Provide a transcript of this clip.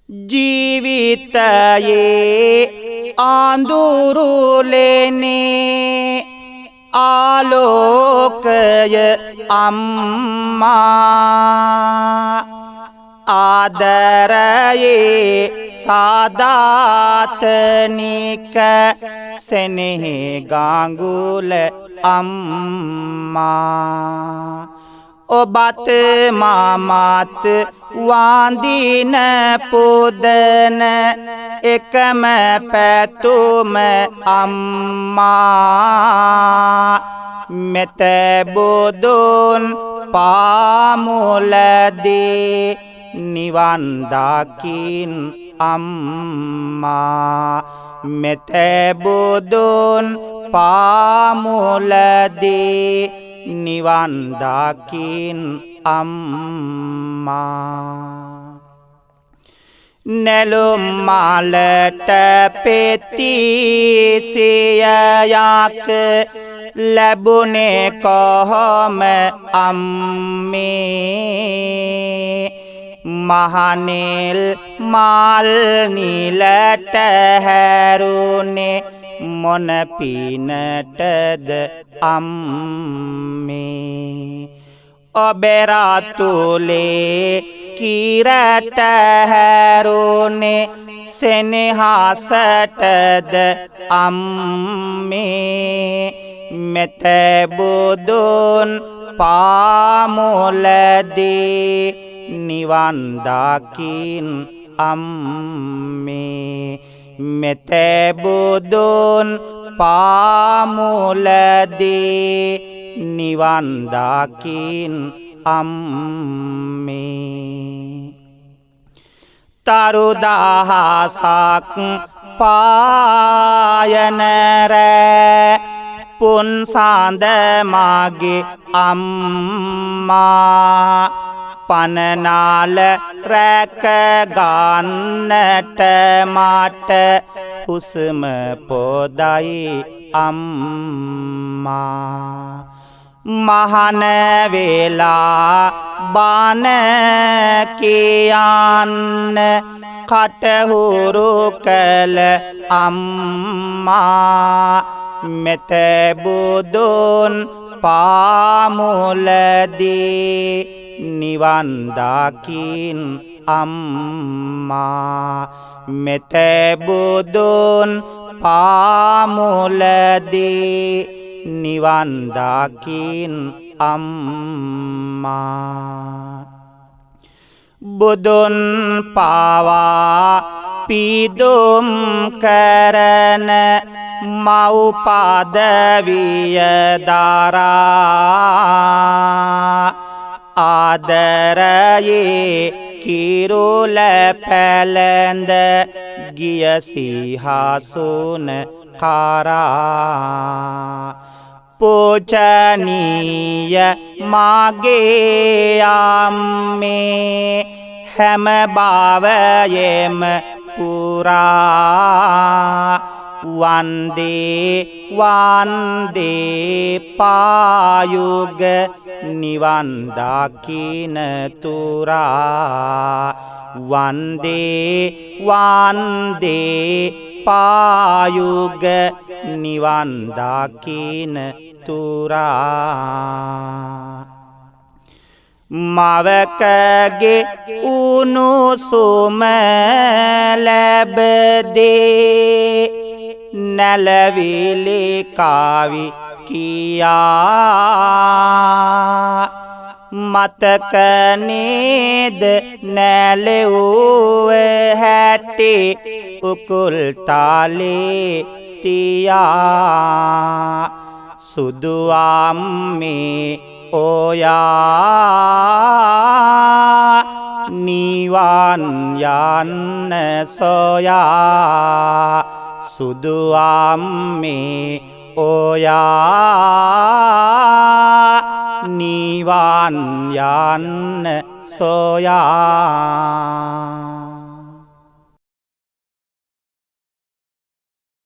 ජීවිතයේ ආඳුරුලෙනේ ආලෝකය අම්මා ආදරයේ සාදාතනික සෙනෙහි ගාඟුල අම්මා ඔබත් මමත් වඳින පුදන එකම පැතුම අම්මා මෙත බුදුන් පාමුලදී නිවන් දකින් අම්මා මෙත බුදුන් පාමුලදී නිවන් දකින් අම්මා නෙළුම් මලට පෙතිසියයක් ලැබුණේ කොහොම අම්මේ මහනෙල් මල් නිලට හැරුණේ මොන පිනටද අම්මේ ඔබේ රතුලේ කිරට හැරුණේ සෙනෙහසටද අම්මේ මෙත බුදුන් පාමුලදී නිවන් දකින් අම්මේ මෙත බුදුන් පාමුලදී නිවන් දකින් අම්මේ තරු දහසක් පායන රැ පුන් සඳ මගේ අම්මා පනනාල රැක ගන්නට මට හුස්ම පොදයි අම්මා මහන වෙලා බණ කියන්න කටහුරු කළ අම්මා මෙත බුදුන් පාමුලදී නිවන් දකින් අම්මා මෙත බුදුන් පාමුලදී නිවන් දකින් අම්මා බුදුන් පාවා පිදුම් කරන මව් පදවිය දරා ආදරයේ කිරුල පැලඳ ගිය සිහසුන කරා පූජනීය මාගේ අම්මේ හැම භවයෙම පුරා වන්දේ වන්දේ පායුග නිවන් දකින තුරා වන්දේ වන්දේ පායුග නිවන් දකින තුරා මවකගේ උණුසුම ලැබදේ නැලවිලි කාවි කියා මතක නේද නැලෙව්ව හැටි උකුල් තාලේ තියා සුදු අම්මේ ඔයා නිවන් යන්න සොයා සුදු අම්මේ ඔයා නිවන් යන්න සොයා